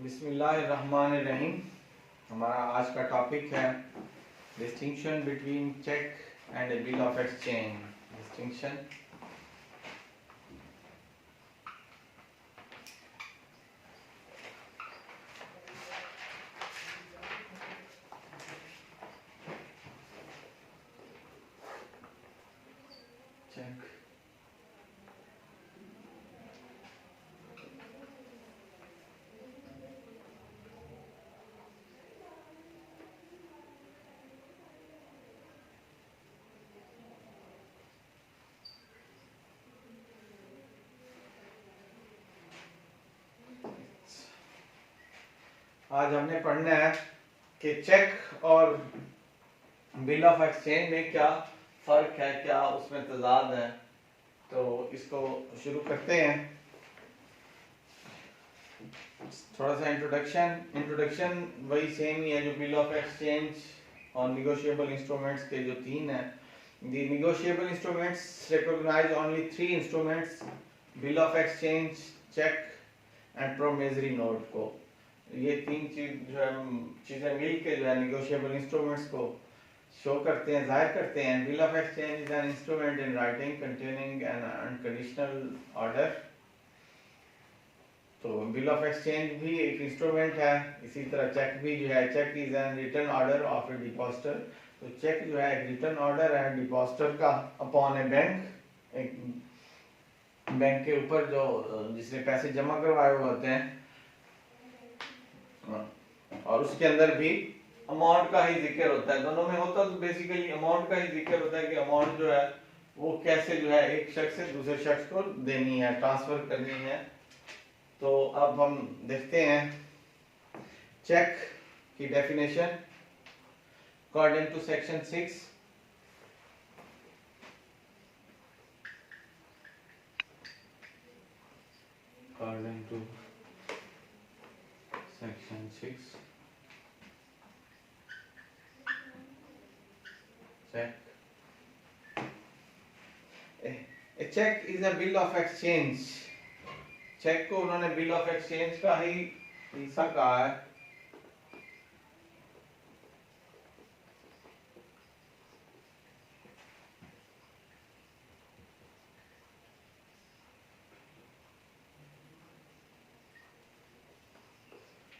बिस्मिल्लाहिर्रहमानिर्रहीम। हमारा आज का टॉपिक है distinction between cheque and a bill of exchange. Distinction cheque आज हमने पढ़ना है कि चेक और बिल ऑफ एक्सचेंज में क्या फर्क है, क्या उसमें तजाद है। तो इसको शुरू करते हैं। थोड़ा सा इंट्रोडक्शन वही सेम ही है जो बिल ऑफ एक्सचेंज और निगोशिएबल इंस्ट्रूमेंट्स के जो तीन है। The negotiable instruments recognize only three instruments: bill of exchange, check and promissory note को। ये तीन चीज जो है चीजें मिल के जो है negotiable instruments को शो करते हैं, जाहिर करते हैं। bill of exchange is an instrument in writing containing an unconditional order। तो बिल ऑफ एक्सचेंज भी एक इंस्ट्रूमेंट है। इसी तरह चेक भी जो है, cheque is an written order of a depositor. तो चेक जो है एक रिटर्न ऑर्डर है डिपॉजिटर का अपॉन ए बैंक, एक बैंक के ऊपर जो जिसने पैसे जमा करवाए हुए होते हैं, और उसके अंदर भी अमाउंट का ही जिक्र होता है। दोनों में होता तो बेसिकली अमाउंट का ही जिक्र होता है कि अमाउंट जो है वो कैसे जो है एक शख्स से दूसरे शख्स को देनी है, ट्रांसफर करनी है। तो अब हम देखते हैं चेक की definition according to section 6। According to section 6 cheque a cheque is a bill of exchange. Cheque को उन्होंने बिल ऑफ एक्सचेंज का ही हिस्सा कहा है।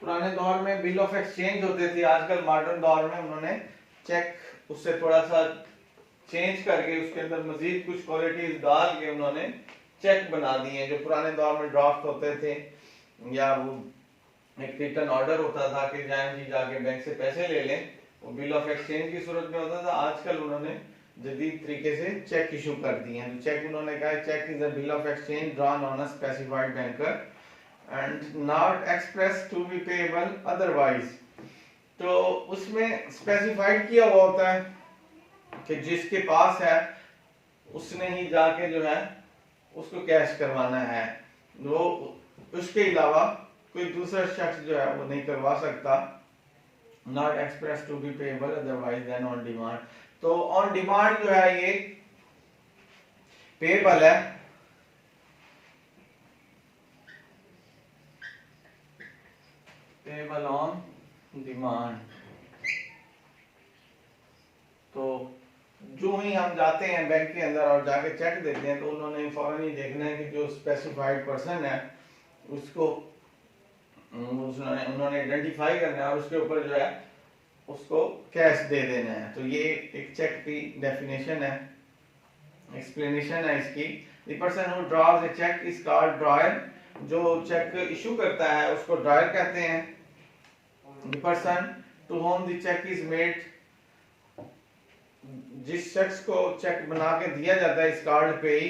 पुराने दौर में बिल ऑफ एक्सचेंज होते थे, आजकल मॉडर्न दौर में उन्होंने चेक उससे थोड़ा सा चेंज करके उसके अंदर मजीद कुछ क्वालिटीज डाल के उन्होंने चेक बना दिए हैं। जो पुराने दौर में ड्राफ्ट होते थे या वो एक रिटर्न ऑर्डर होता था कि जाएं जी जाके बैंक से पैसे ले लें, वो बिल ऑफ एक्सचेंज की सूरत में होता था। आजकल उन्होंने जदीद तरीके से चेक इशू कर दिए हैं। तो चेक उन्होंने कहा cheque is a bill of exchange drawn on a specified banker and not expressed to be payable otherwise। तो उसमें स्पेसिफाइड किया हुआ होता है कि जिसके पास है उसने ही जाके जो है उसको कैश करवाना है, वो उसके अलावा कोई दूसरा शख्स जो है वो नहीं करवा सकता। Not express to be payable otherwise than on demand. तो ऑन डिमांड जो है ये पेएबल है, पेएबल ऑन डिमांड। तो जो ही हम जाते हैं बैंक के अंदर और जाके चेक देते हैं तो उन्होंने फौरन ही देखना है कि जो स्पेसिफाइड पर्सन है उसको उन्होंने आइडेंटिफाई करना है और उसके ऊपर जो है उसको कैश दे देना है। तो ये एक चेक की डेफिनेशन है, एक्सप्लेनेशन है इसकी। The person who draws a cheque is called drawer. जो चेक इशू करता है उसको ड्रॉयर कहते हैं। The person to whom the cheque is made, जिस शख्स को चेक बना के दिया जाता है इस कार्ड पे ही,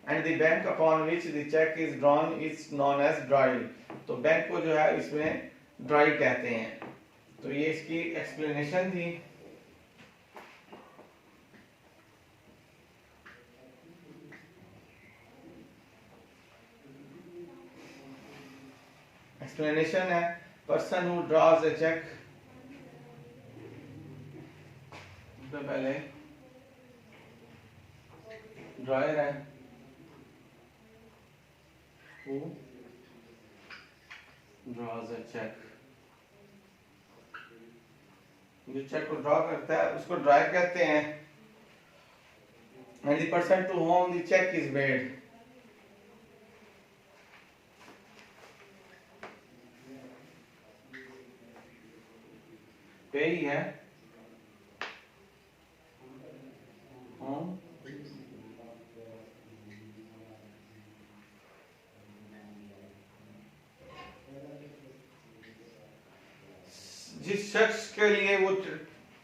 and the bank upon which the cheque is drawn is known as drawee. तो बैंक को जो है इसमें ड्राई कहते हैं। तो ये इसकी एक्सप्लेनेशन थी। एक्सप्लेनेशन है person who draws a cheque, पहले ड्रायर है, who draws a check. जो चेक को ड्रॉ करता है उसको ड्राइव कहते हैं. And the person to whom the check is made. पे ही है. जिस शख्स के लिए वो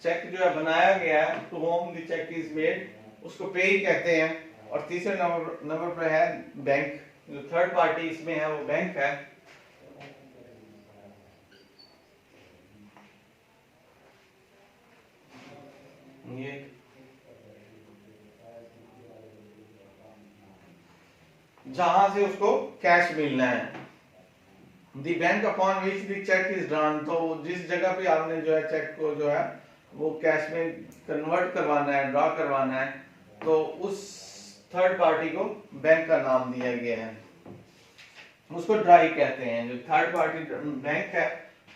चेक जो है बनाया गया है, to whom the cheque is made, उसको पे ही कहते हैं. और तीसरे नंबर पर है बैंक. जो थर्ड पार्टी इसमें है वो बैंक है. ये जहां से उसको कैश मिलना है. The bank upon which the cheque is drawn. तो जिस जगह पे आपने जो है चेक को जो है वो कैश में कन्वर्ट करवाना है, ड्रॉ करवाना है, तो उस थर्ड पार्टी को बैंक का नाम दिया गया है. उसको ड्राई कहते हैं. जो थर्ड पार्टी बैंक है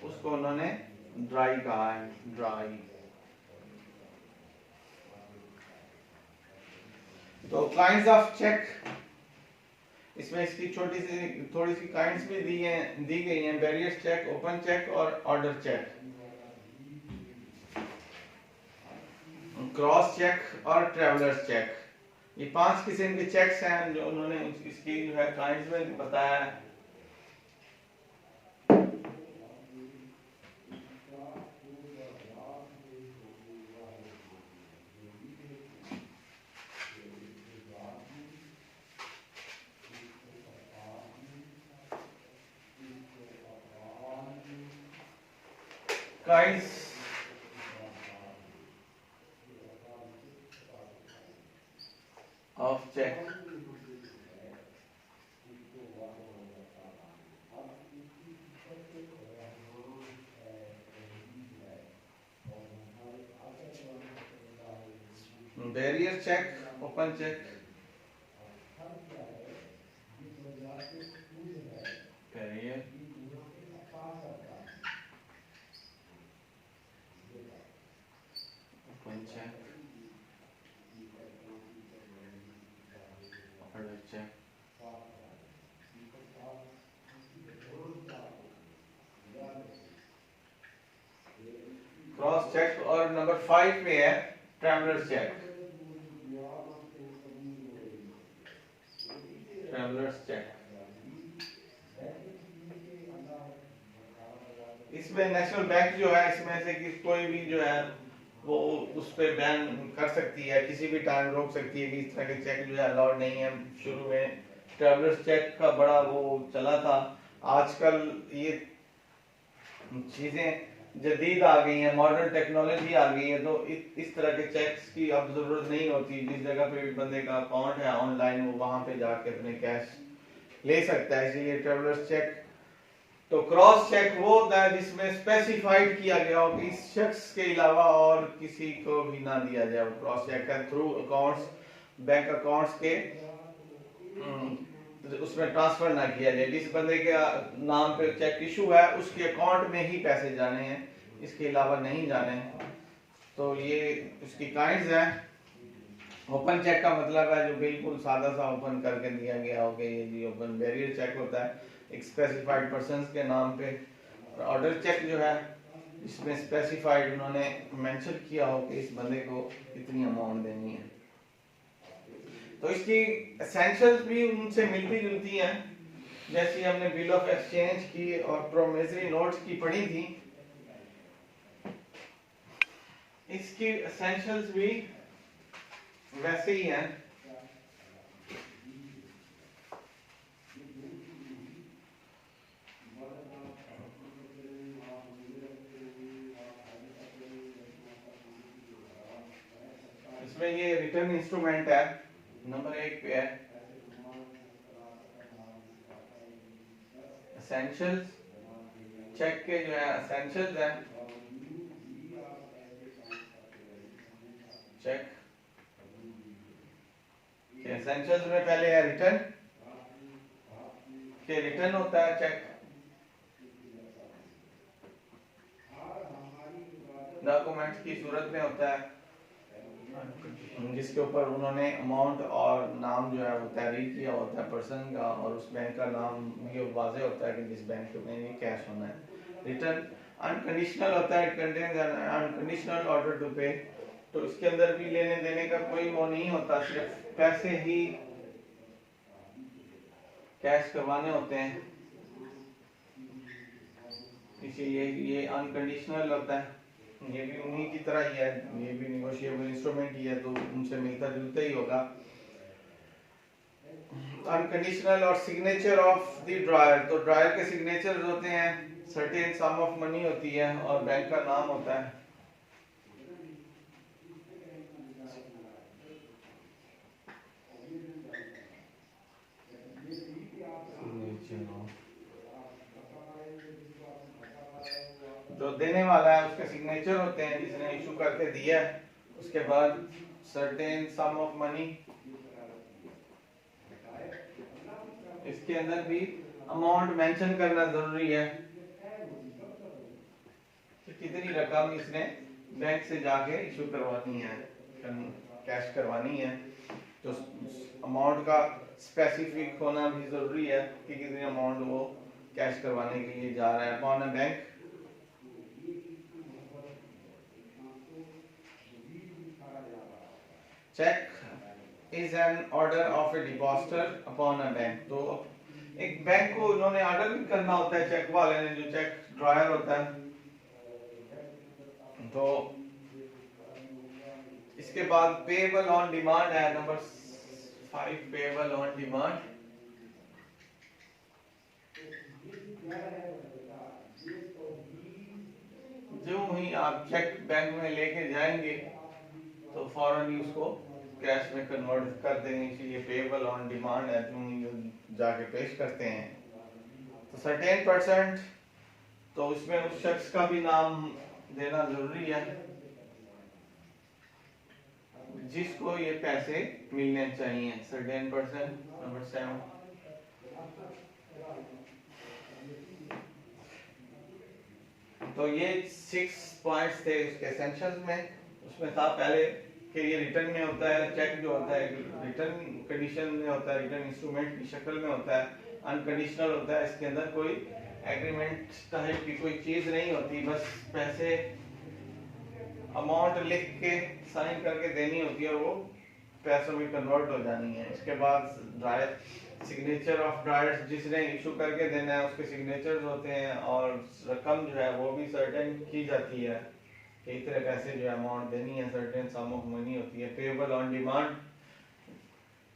उसको उन्होंने ड्राई कहा है. ड्राई. तो काइंड्स ऑफ चेक, इसमें इसकी छोटी सी थोड़ी सी काइंड्स भी दी गई हैं. बैरियर्स चेक, ओपन चेक और ऑर्डर चेक, क्रॉस चेक और ट्रैवलर्स चेक. ये 5 किस्म के चेक्स हैं जो उन्होंने इसकी जो है काइंड्स में बताया है. Kinds of check. Barrier check, open check. Barrier. Open check. Order check. Cross cheque. और नंबर 5 पे है ट्रैवलर्स चेक. Travellers cheque. इसमें नेशनल बैंक जो है इसमें से कि कोई भी जो है वो उस पर बैन कर सकती है, किसी भी टाइम रोक सकती है कि इस तरह के चेक जो है अलाउड नहीं है. शुरू में ट्रैवलर्स चेक का बड़ा वो चला था. आजकल ये चीजें जदीद आ गई हैं, मॉडर्न टेक्नोलॉजी आ गई है, तो इस तरह के चेक्स की अब जरूरत नहीं होती. जिस जगह पे भी बंदे का अकाउंट है ऑनलाइन, वो वहां पे जाके अपने कैश ले सकता है. इसलिए ट्रैवलर्स चेक. तो क्रॉस चेक वो होता है जिसमें स्पेसिफाइड किया गया हो कि इस शख्स के अलावा और किसी को भी ना दिया जाए. वो क्रॉस चेक है. थ्रू अकाउंट्स, बैंक अकाउंट्स के उसमें ट्रांसफर ना किया जाए. जिस बंदे के नाम पे चेक इशू है उसके अकाउंट में ही पैसे जाने हैं, इसके अलावा नहीं जाने हैं. तो ये उसकी काइंड्स हैं. ओपन चेक का मतलब है जो बिल्कुल सादा सा ओपन करके दिया गया हो कि ये जी ओपन. बैरियर चेक होता है एक स्पेसिफाइड पर्संस के नाम पे. और ऑर्डर चेक जो है इसमें स्पेसिफाइड उन्होंने मेंशन किया हो कि इस बंदे को इतनी अमाउंट देनी है. तो इसकी एसेंशियल्स भी उनसे मिलती जुलती हैं. जैसे हमने बिल ऑफ एक्सचेंज की और प्रोमिसरी नोट्स की पढ़ी थी, इसकी एसेंशियल्स भी वैसे ही हैं. इसमें ये रिटर्न इंस्ट्रूमेंट है, नंबर 1 पे है. एसेंशियल्स चेक के जो है एसेंशियल्स हैं. चेक के एसेंशियल्स में पहले है रिटर्न. के रिटर्न होता है चेक. डॉक्यूमेंट की सूरत में होता है जिसके ऊपर उन्होंने अमाउंट और नाम जो है वो तहरीर किया होता है पर्सन का, और उस बैंक का नाम ये वाज़ेह होता है कि जिस बैंक में ये कैश होना है। रिटर्न अनकंडीशनल होता है, it contains an unconditional order to pay. तो इसके अंदर भी लेने देने का कोई वो नहीं होता, सिर्फ पैसे ही कैश करवाने होते हैं, इसीलिए ये अनकंडीशनल होता है। ये भी उन्हीं की तरह ही है, ये भी निगोशिएबल इंस्ट्रूमेंट ही है, तो उनसे मिलता जुलता ही होगा। अनकंडीशनल और सिग्नेचर ऑफ द ड्रायर, तो ड्रायर के सिग्नेचर होते हैं, सर्टेन सम ऑफ मनी होती है और बैंक का नाम होता है। जो देने वाला है उसके सिग्नेचर होते हैं, जिसने इशू करके दिया है, उसके बाद सर्टेन सम ऑफ मनी। इसके अंदर भी अमाउंट मेंशन करना जरूरी है कि कितनी रकम इसने बैंक से जाके इशू करवानी है, कैश करवानी है। तो अमाउंट का स्पेसिफिक होना भी जरूरी है कि कितनी अमाउंट वो कैश करवाने के लिए जा रहा है। Upon a bank, cheque is an order of a depositor upon a bank. तो एक बैंक को उन्होंने ऑर्डर भी करना होता है, चेक वाले ने, जो चेक ड्रायर होता है। तो इसके बाद पेएबल ऑन डिमांड है, नंबर 5, पेएबल ऑन डिमांड। जो ही आप चेक बैंक में लेके जाएंगे तो फौरन ही उसको कैश में कन्वर्ट कर देंगे, इसलिए पेएबल ऑन डिमांड है, जो ही जाके पेश करते हैं। तो सर्टेन परसेंट, तो उसमें उस शख्स का भी नाम देना जरूरी है जिसको ये पैसे मिलने चाहिए, सर्टेन परसेंट, नंबर 7। तो ये 6 पॉइंट्स थे उसके एसेंशियल्स में। उसमें था पहले कि ये रिटर्न में होता है, चेक जो होता है रिटर्न कंडीशन में होता है, रिटर्न इंस्ट्रूमेंट की शक्ल में होता है। अनकंडीशनल होता है, इसके अंदर कोई एग्रीमेंट टाइप की कोई चीज नहीं होती, बस पैसे अमाउंट लिख के साइन करके देनी होती है और वो पैसों में कन्वर्ट हो जानी है। इसके बाद ड्रायर, सिग्नेचर ऑफ ड्रायर्स, जिसने इशू करके देना है उसके सिग्नेचर्स होते हैं, और रकम जो है वो भी सर्टेन की जाती है कि इतने पैसे जो अमाउंट देनी है, सर्टेन सम ऑफ मनी होती है। पेएबल ऑन डिमांड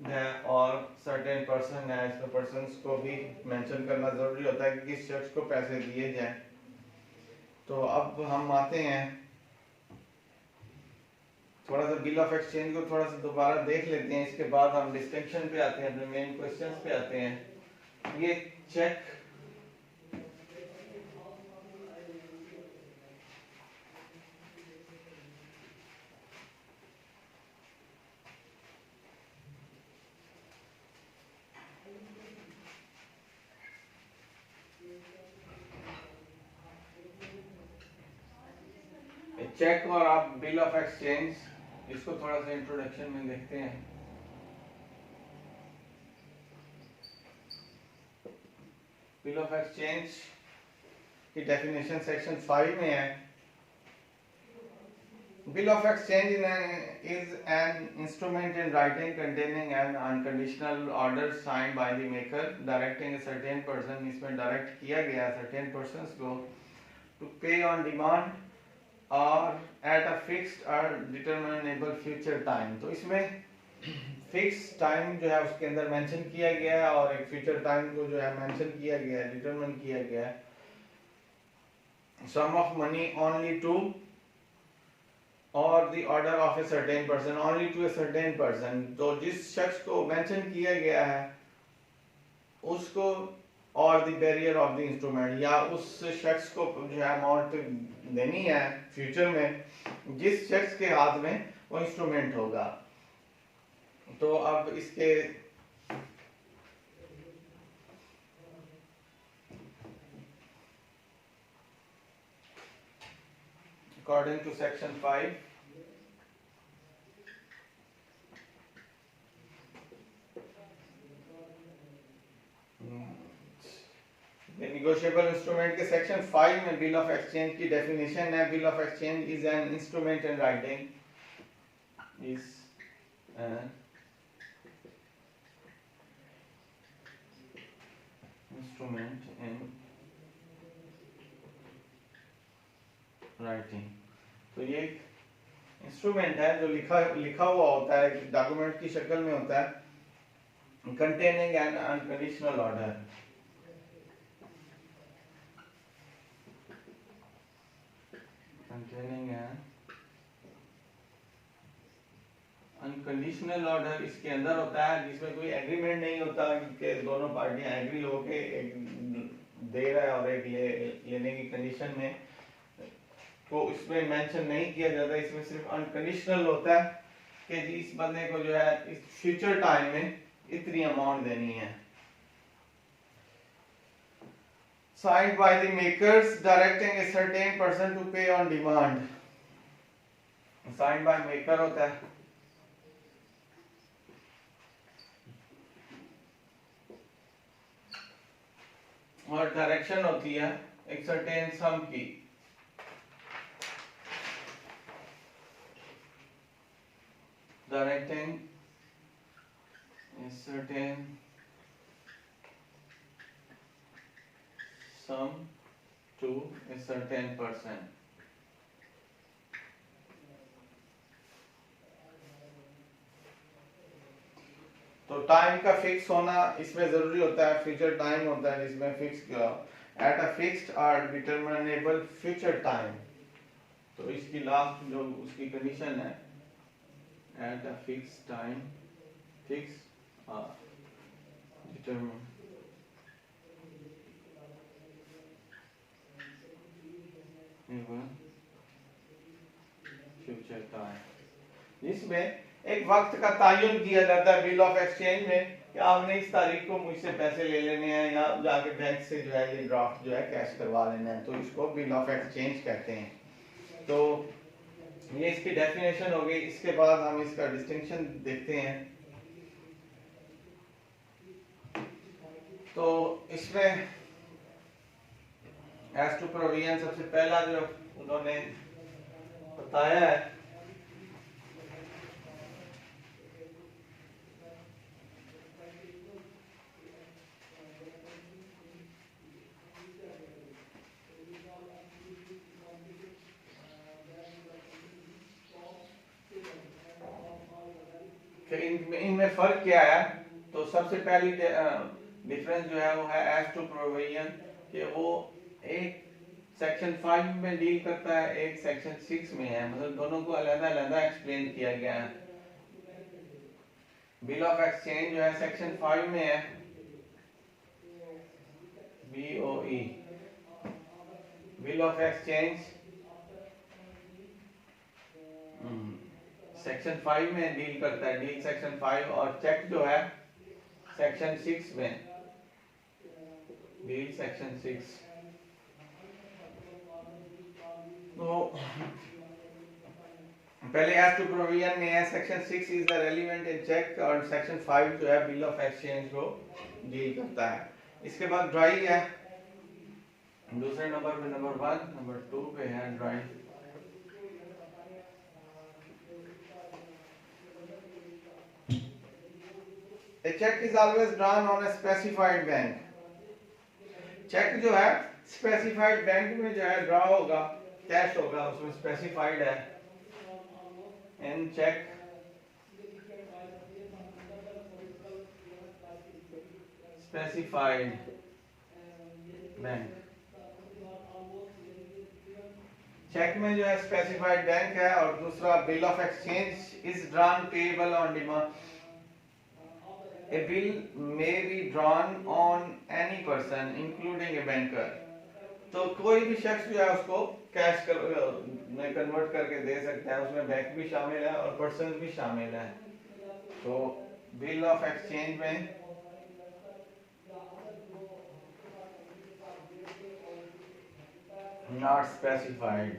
है, और सर्टेन पर्सन है, इसमें पर्सन्स को भी मेंशन करना जरूरी होता है कि किस शख्स को पैसे दिए जाएं। तो अब हम आते हैं थोड़ा सा बिल ऑफ एक्सचेंज को थोड़ा सा दोबारा देख लेते हैं, इसके बाद हम डिस्टिंक्शन पे आते हैं, अपने मेन क्वेश्चंस पे आते हैं। ये चेक चेक और आप बिल ऑफ एक्सचेंज, इसको थोड़ा सा इंट्रोडक्शन में देखते हैं। बिल ऑफ एक्सचेंज की डेफिनेशन सेक्शन 5 में है। Bill of exchange is an instrument in writing containing N unconditional order signed by the maker directing A certain person. इसमें डायरेक्ट किया गया सर्टेन पर्संस को टू पे ऑन डिमांड और at a fixed और डिटरमिनेबल future time. तो इसमें fix time जो है उसके अंदर मेंशन किया गया है, और एक फ्यूचर टाइम को जो है मेंशन किया गया है, डिटरमिन किया गया है। Sum of money only to or the order of a certain person, only to a certain person. तो जिस शख्स को मेंशन किया गया है उसको, और the barrier of the instrument, या उस शख्स को जो है अमाउंट देनी है फ्यूचर में जिस शख्स के हाथ में वो इंस्ट्रूमेंट होगा। तो अब इसके according to section 5. Negotiable instrument के सेक्शन 5 में बिल ऑफ एक्सचेंज की डेफिनेशन है. Bill of exchange is an instrument in writing, is an instrument in writing. तो ये एक इंस्ट्रूमेंट है जो लिखा हुआ होता है, डॉक्यूमेंट की शक्ल में होता है, containing an unconditional order. Containing an unconditional order इसके अंदर होता है जिसमें कोई एग्रीमेंट नहीं होता कि दोनों पार्टियां एग्री होके एक दे रहा है और एक लेने की कंडीशन में, तो इसमें मेंशन नहीं किया जाता. इसमें सिर्फ अनकंडीशनल होता है कि जी इस बंदे को जो है इस फ्यूचर टाइम में इतनी अमाउंट देनी है. Signed by the makers directing a certain person to pay on demand. Signed by maker होता है. और डायरेक्शन होती है एक certain sum की. Directing a certain sum to a certain person. तो टाइम का फिक्स होना इसमें जरूरी होता है. फ्यूचर टाइम होता है जिसमें फिक्स एट अ फिक्स्ड और डिटरमिनेबल फ्यूचर टाइम. तो इसकी लास्ट जो उसकी कंडीशन है at a fixed time, fix determine future time, जिसमें एक वक्त का तयन किया जाता है बिल ऑफ एक्सचेंज में कि आपने इस तारीख को मुझसे पैसे ले लेने हैं या जाके बैंक से जो है ये ड्राफ्ट जो है कैश करवा लेना है. तो इसको बिल ऑफ एक्सचेंज कहते हैं. तो ये इसकी डेफिनेशन हो गई. इसके बाद हम इसका डिस्टिंक्शन देखते हैं. तो इसमें एज टू प्रोविजन सबसे पहला जो उन्होंने बताया है कि इनमें फर्क क्या है. तो सबसे पहली डिफरेंस जो है वो है एज टू प्रोविजन कि वो एक सेक्शन 5 में डील करता है, एक सेक्शन 6 में है. मतलब दोनों को अलग-अलग एक्सप्लेन किया गया है. बिल ऑफ एक्सचेंज जो है सेक्शन 5 में है, BOE bill of exchange section 5 में डील करता है, डील सेक्शन 5. और चेक जो है सेक्शन 6 में, डील सेक्शन 6. तो पहले एज टू प्रोविजन में है section 6 is the relevant in cheque और सेक्शन 5 जो है बिल ऑफ एक्सचेंज को डील करता है. इसके बाद ड्राई है दूसरे नंबर पे, नंबर 1, नंबर 2 पे है drawee. A check is always drawn on a specified bank. Cheque जो है स्पेसिफाइड बैंक में जो है ड्रा होगा, कैश होगा, उसमें स्पेसिफाइड है. इन चेक स्पेसिफाइड बैंक, चेक में जो है स्पेसिफाइड बैंक है. और दूसरा bill of exchange is drawn payable on demand. A bill may be drawn on any person including a banker. तो कोई भी शख्स जो है उसको कैश में कन्वर्ट करके दे सकता है. उसमें बैंक भी शामिल है और पर्सन भी शामिल है. तो बिल ऑफ एक्सचेंज में नॉट स्पेसिफाइड.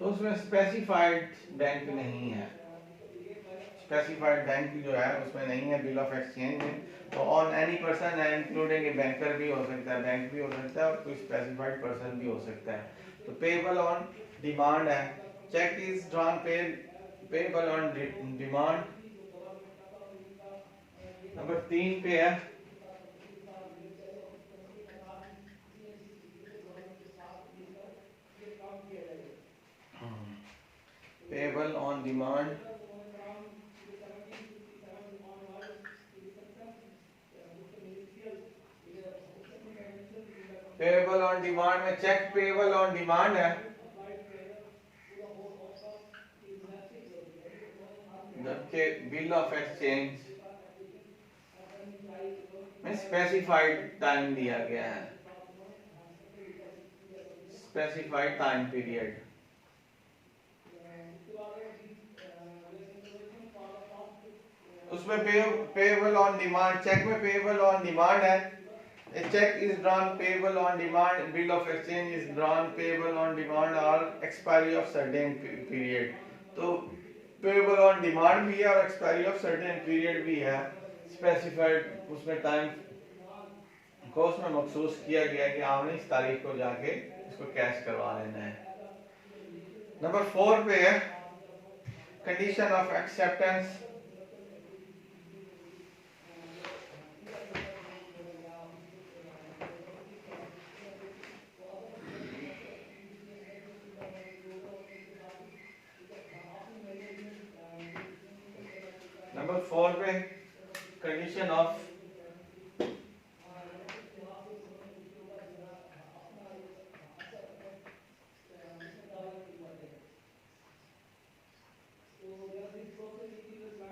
तो उसमें स्पेसिफाइड बैंक नहीं है, स्पेसिफाइड बैंक जो है उसमें नहीं है बिल ऑफ एक्सचेंज में। तो ऑन एनी पर्सन है, इंक्लूडिंग ए बैंकर भी हो सकता है, बैंक भी हो सकता है और कोई स्पेसिफाइड पर्सन भी हो सकता है। तो पेएबल ऑन डिमांड है, cheque is drawn payable on demand. Number 3 पे है payable on demand. Payable on demand में चेक पेएबल ऑन डिमांड है, जबकि बिल ऑफ एक्सचेंज में स्पेसिफाइड टाइम दिया गया है, स्पेसिफाइड टाइम पीरियड। उसमें पेएबल ऑन डिमांड, चेक में पेएबल ऑन डिमांड है, a check is drawn payable on demand, bill of exchange is drawn payable on demand or expiry of certain period। तो payable on demand भी है और expiry of certain period भी है, specified उसमें time को उसमें मखसूस किया गया कि आपने इस तारीख को जाके इसको कैश करवा लेना है। नंबर 4 पे है कंडीशन ऑफ एक्सेप्टेंस। नंबर 4 पे कंडीशन ऑफ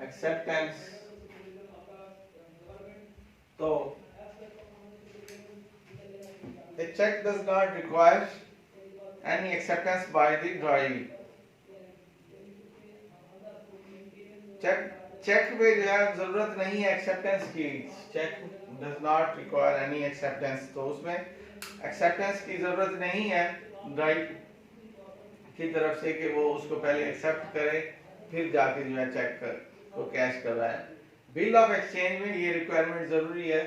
एक्सेप्टेंस। तो a check does not require any acceptance by the drawee। चेक में जो है जरूरत नहीं है एक्सेप्टेंस की, cheque does not require any acceptance, तो उसमें एक्सेप्टेंस की जरूरत नहीं है ड्राइव की तरफ से कि वो उसको पहले एक्सेप्ट करे फिर जाके जो है चेक कर को कैश करवाए। बिल ऑफ एक्सचेंज में ये रिक्वायरमेंट जरूरी है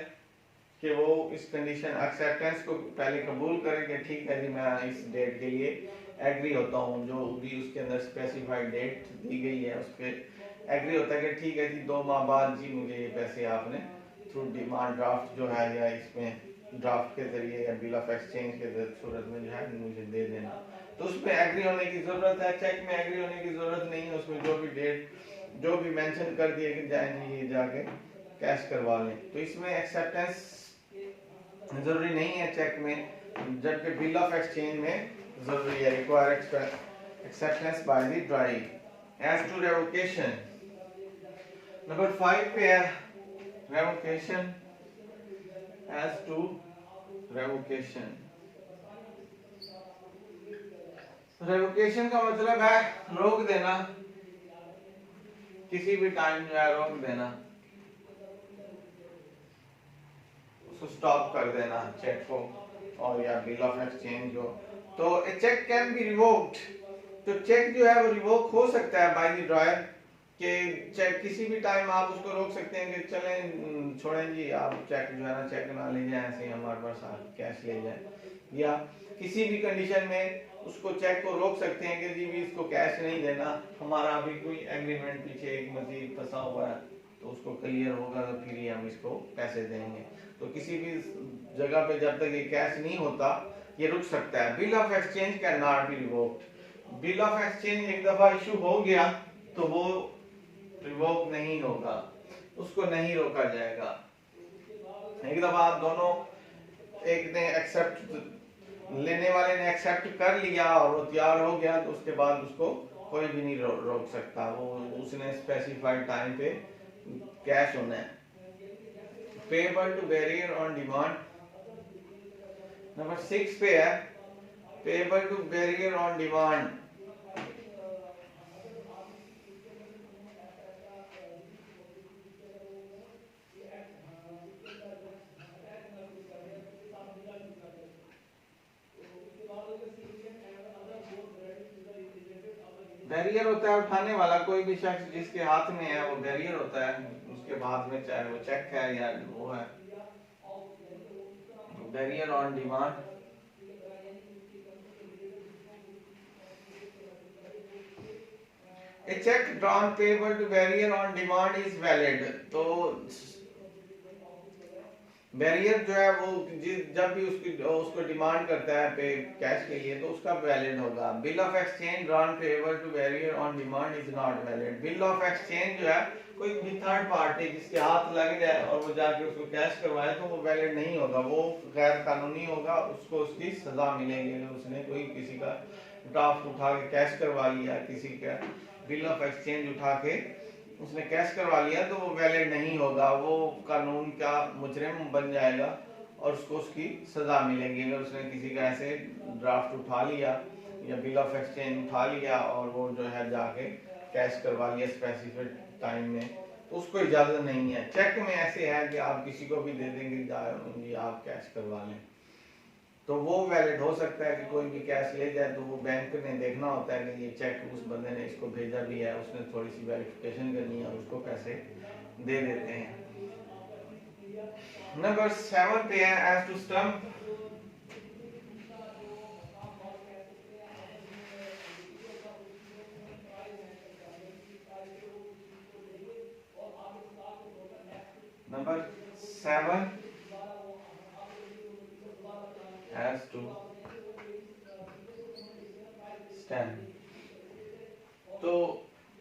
कि वो इस कंडीशन एक्सेप्टेंस को पहले कबूल करें कि ठीक है जी मैं इस डेट के लिए एग्री होता हूँ, जो भी उसके अंदर स्पेसिफाइड डेट दी गई है उस पर एग्री होता है कि ठीक है जी 2 माह बाद जी मुझे ये पैसे आपने थ्रू डिमांड ड्राफ्ट जो है या इसमें ड्राफ्ट के जरिए या बिल ऑफ एक्सचेंज के सूरत में जो है मुझे दे देना। तो उसमें एग्री होने की जरूरत है, चेक में एग्री होने की जरूरत नहीं है, उसमें जो भी डेट जो भी मेंशन कर दिए कि जाए जी ये जाके कैश करवा लें। तो इसमें एक्सेप्टेंस जरूरी नहीं है चेक में, जबकि बिल ऑफ एक्सचेंज में जरूरी है, require acceptance by the drawee. As to revocation, number 5 पे है revocation. As to revocation, revocation का मतलब है रोक देना, किसी भी टाइम जो है रोक देना, उसको स्टॉप कर देना चेक को और या बिल ऑफ एक्सचेंज को। तो ए चेक कैन बी रिवोक्ड, तो चेक जो है वो रिवोक हो सकता है बाय द ड्रॉयर कि चेक किसी भी टाइम आप उसको रोक सकते हैं कि चलें छोड़ें जी आप चेक जो है ना चेक ना ले जाए, ऐसे ही हमारे पास कैश ले जाए, या किसी भी कंडीशन में उसको चेक को रोक सकते हैं कि जी भी इसको कैश नहीं देना, हमारा अभी कोई एग्रीमेंट पीछे एक मजीद फंसा हुआ है तो उसको क्लियर होगा तो फिर ही हम इसको पैसे देंगे। तो किसी भी जगह पे जब तक ये कैश नहीं होता ये रुक सकता है। Bill of exchange can not B revoked, bill of exchange एक दफा इशू हो गया तो वो रिवोक नहीं होगा, उसको नहीं रोका जाएगा। एक दफा आप दोनों एक ने एक्सेप्ट, लेने वाले ने एक्सेप्ट कर लिया और वो तैयार हो गया तो उसके बाद उसको कोई भी नहीं रोक सकता, वो उसने स्पेसिफाइड टाइम पे कैश होना है। Payable to bearer on demand, number 6 पे है payable to bearer on demand. Bearer होता है उठाने वाला, कोई भी शख्स जिसके हाथ में है वो बैरियर होता है उसके हाथ में, चाहे वो चेक है या वो है। Barrier on demand, a check drawn payable to barrier on demand is valid। तो बैरियर जो है वो जब भी उसको डिमांड करता है पे कैश के लिए तो उसका वैलिड होगा। Bill of exchange drawn payable to bearer on demand is not valid. Bill of exchange जो है कोई भी थर्ड पार्टी जिसके हाथ लग जाए और वो जाके उसको कैश करवाए तो वो वैलिड नहीं होगा, वो गैर कानूनी होगा, उसको उसकी सजा मिलेगी। उसने कोई किसी का ड्राफ्ट उठा के कैश करवा लिया, किसी का बिल ऑफ एक्सचेंज उठा के उसने कैश करवा लिया तो वो वैलिड नहीं होगा, वो कानून का मुजरिम बन जाएगा और उसको उसकी सजा मिलेगी। अगर उसने किसी का ऐसे ड्राफ्ट उठा लिया या बिल ऑफ एक्सचेंज उठा लिया और वो जो है जाके कैश करवा लिया स्पेसिफिक टाइम में तो उसको इजाजत नहीं है। चेक में ऐसे है कि आप किसी को भी दे देंगे जाए आप कैश करवा लें तो वो वैलिड हो सकता है कि कोई भी कैश ले जाए तो वो बैंक ने देखना होता है कि ये चेक उस बंदे ने इसको भेजा भी है, उसने थोड़ी सी वेरिफिकेशन करनी है और उसको पैसे दे देते हैं। नंबर 7 पे है as to stamp. Number 7 as to stamp. तो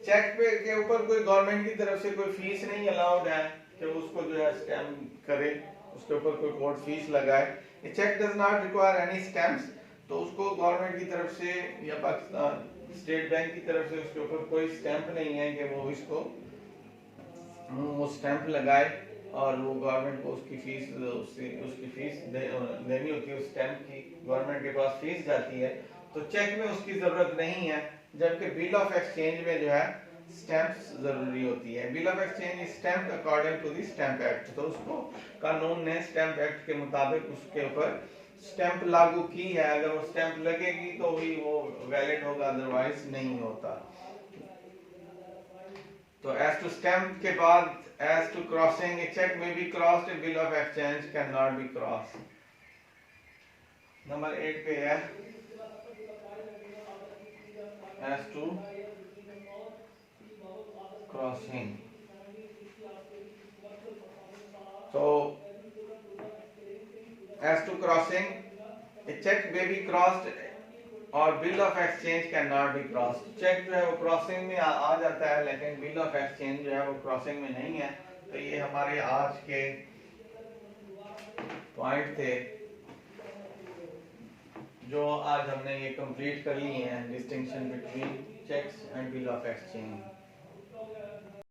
चेक पे के ऊपर कोई गवर्नमेंट की तरफ से कोई फीस नहीं अलाउड है कि उसको जो है स्टैम्प करे, उसके ऊपर कोई कोर्ट फीस लगाए। ये cheque does not require any stamps, तो उसको गवर्नमेंट की तरफ से या पाकिस्तान स्टेट बैंक की तरफ से उसके ऊपर कोई स्टैम्प नहीं है कि वो इसको वो स्टैम्प लगाए और वो गवर्नमेंट को उसकी फीस उसकी फीस देनी होती है। उस स्टैम्प की गवर्नमेंट के पास फीस जाती है तो चेक में उसकी जरूरत नहीं है, जबकि बिल ऑफ एक्सचेंज में जो है स्टैम्प जरूरी होती है। Bill of exchange is stamped according to the stamp act, तो उसको कानून ने स्टैम्प एक्ट के मुताबिक उसके ऊपर स्टैम्प लागू की है। अगर वो स्टैम्प लगेगी तो ही वो वैलिड होगा, अदरवाइज नहीं होता। तो एज टू स्टैम्प के बाद as to crossing, a cheque may be crossed, a bill of exchange can not be cross. Number 8 पे है एज टू क्रॉसिंग। तो as to crossing, a cheque may be crossed और bill of exchange can not be cross. Cheque जो है वो crossing में आ जाता है लेकिन बिल ऑफ एक्सचेंज जो है वो क्रॉसिंग में नहीं है। तो ये हमारे आज के पॉइंट थे जो आज हमने ये कंप्लीट कर लिए हैं, distinction between cheques and bill of exchange.